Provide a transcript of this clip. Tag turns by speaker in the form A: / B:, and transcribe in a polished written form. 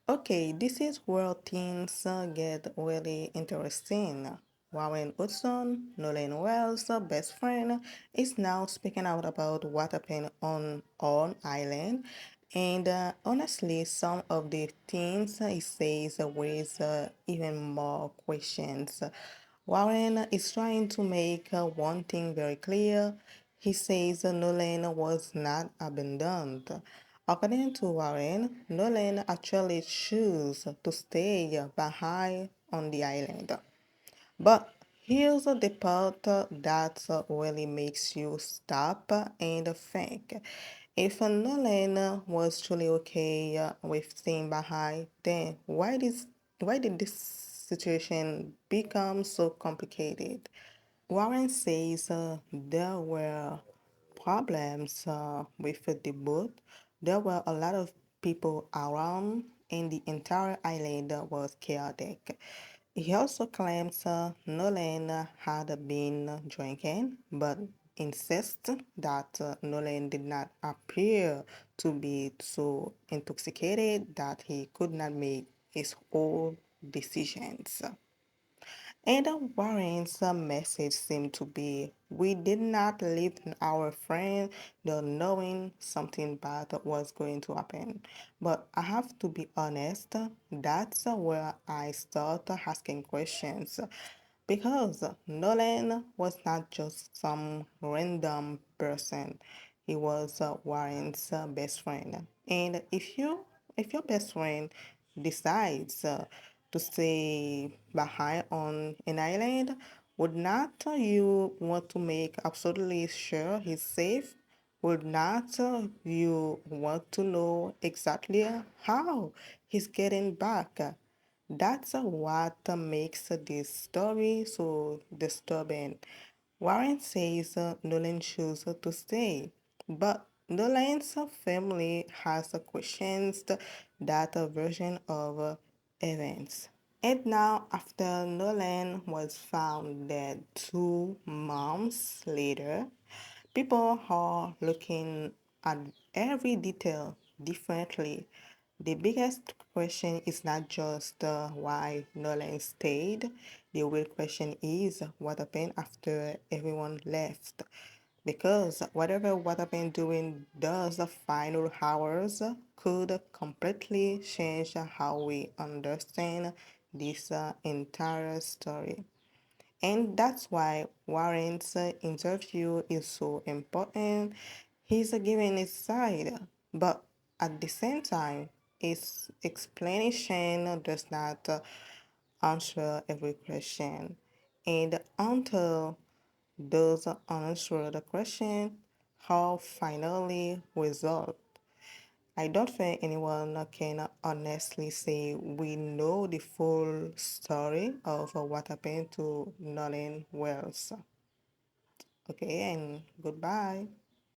A: Okay, this is where things get really interesting. Warren Hudson, Nolan Wells' best friend, is now speaking out about what happened on Island. And honestly, some of the things he says raise even more questions. Warren is trying to make one thing very clear. He says Nolan was not abandoned. According to Warren, Nolan actually chose to stay behind on the island. But here's the part that really makes you stop and think. If Nolan was truly okay with staying behind, then why did this situation become so complicated? Warren says there were problems with the boat. There were a lot of people around, and the entire island was chaotic. He also claims Nolan had been drinking, but insists that Nolan did not appear to be so intoxicated that he could not make his own decisions. And Warren's message seemed to be, we did not leave our friend the knowing something bad was going to happen. But I have to be honest, that's where I start asking questions. Because Nolan was not just some random person. He was Warren's best friend. And if your best friend decides to stay behind on an island, would not you want to make absolutely sure he's safe? Would not you want to know exactly how he's getting back? That's what makes this story so disturbing. Warren says Nolan chose to stay, but Nolan's family has questions that version of events. And now, after Nolan was found dead 2 months later, people are looking at every detail differently. The biggest question is not just why Nolan stayed. The real question is what happened after everyone left. Because whatever what happened during those final hours could completely change how we understand this entire story. And that's why Warren's interview is so important. He's giving his side, but at the same time, his explanation does not answer every question. And until those unanswered questions are finally resolved, I don't think anyone can honestly say we know the full story of what happened to Nolan Wells. Okay, and goodbye.